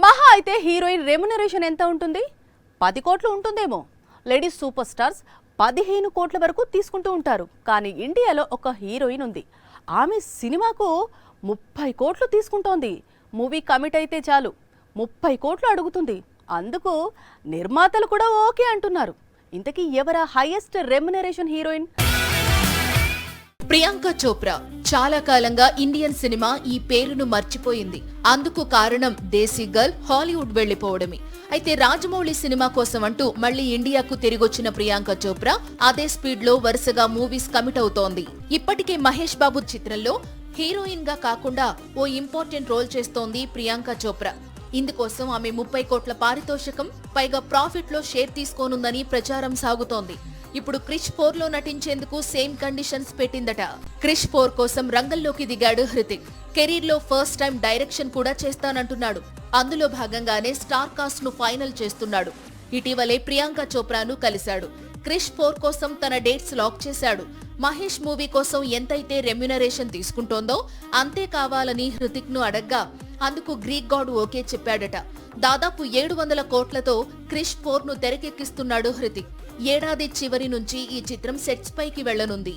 మహా అయితే heroine remuneration ఎంత ఉంటుంది? 10 కోట్లు ఉంటుందేమో. లేడీస్ సూపర్ స్టార్స్ 15 కోట్ల వరకు తీసుకుంటూ ఉంటారు. కానీ ఇండియాలో ఒక హీరోయిన్ ఉంది. ఆమె సినిమాకు 30 కోట్లు తీసుకుంటోంది. మూవీ కమిట్ అయితే చాలు 30 కోట్లు అడుగుతుంది. అందుకు నిర్మాతలు కూడా ఓకే అంటున్నారు. ఇంతకీ ఎవరా highest remuneration heroine? Priyanka Chopra చాలా కాలంగా ఇండియన్ సినిమా ఈ పేరును మర్చిపోయింది. అందుకు కారణం దేశీ గర్ల్ హాలీవుడ్ వెళ్లిపోవడమే. అయితే రాజమౌళి సినిమా కోసం అంటూ మళ్లీ ఇండియాకు తిరిగొచ్చిన ప్రియాంక చోప్రా అదే స్పీడ్ లో వరుసగా మూవీస్ కమిట్ అవుతోంది. ఇప్పటికే మహేష్ బాబు చిత్రంలో హీరోయిన్ గా కాకుండా ఓ ఇంపార్టెంట్ రోల్ చేస్తోంది ప్రియాంక చోప్రా. ఇందుకోసం ఆమె 30 కోట్ల పారితోషికం పైగా ప్రాఫిట్ లో షేర్ తీసుకోనుందని ప్రచారం సాగుతోంది. ఇప్పుడు క్రిష్ 4 లో నటించేందుకు సేమ్ కండిషన్స్ పెట్టిందట. క్రిష్ 4 కోసం రంగంలోకి దిగాడు హృతిక్. కెరీర్ లో ఫస్ట్ టైం డైరెక్షన్ కూడా చేస్తానంటున్నాడు. అందులో భాగంగానే స్టార్ కాస్ట్ ను ఫైనల్ చేస్తున్నాడు. ఇటీవలే ప్రియాంక చోప్రాను కలిశాడు. క్రిష్ 4 కోసం తన డేట్స్ లాక్ చేశాడు. మహేష్ మూవీ కోసం ఎంతైతే రెమ్యునరేషన్ తీసుకుంటోందో అంతే కావాలని హృతిక్ ను అడగ్గా అందుకు గ్రీక్ గాడ్ ఓకే చెప్పాడట. దాదాపు 700 కోట్లతో క్రిష్ 4 ను తెరకెక్కిస్తున్నాడు హృతిక్. ఏడాది చివరి నుంచి ఈ చిత్రం సెట్స్ పైకి వెళ్లనుంది.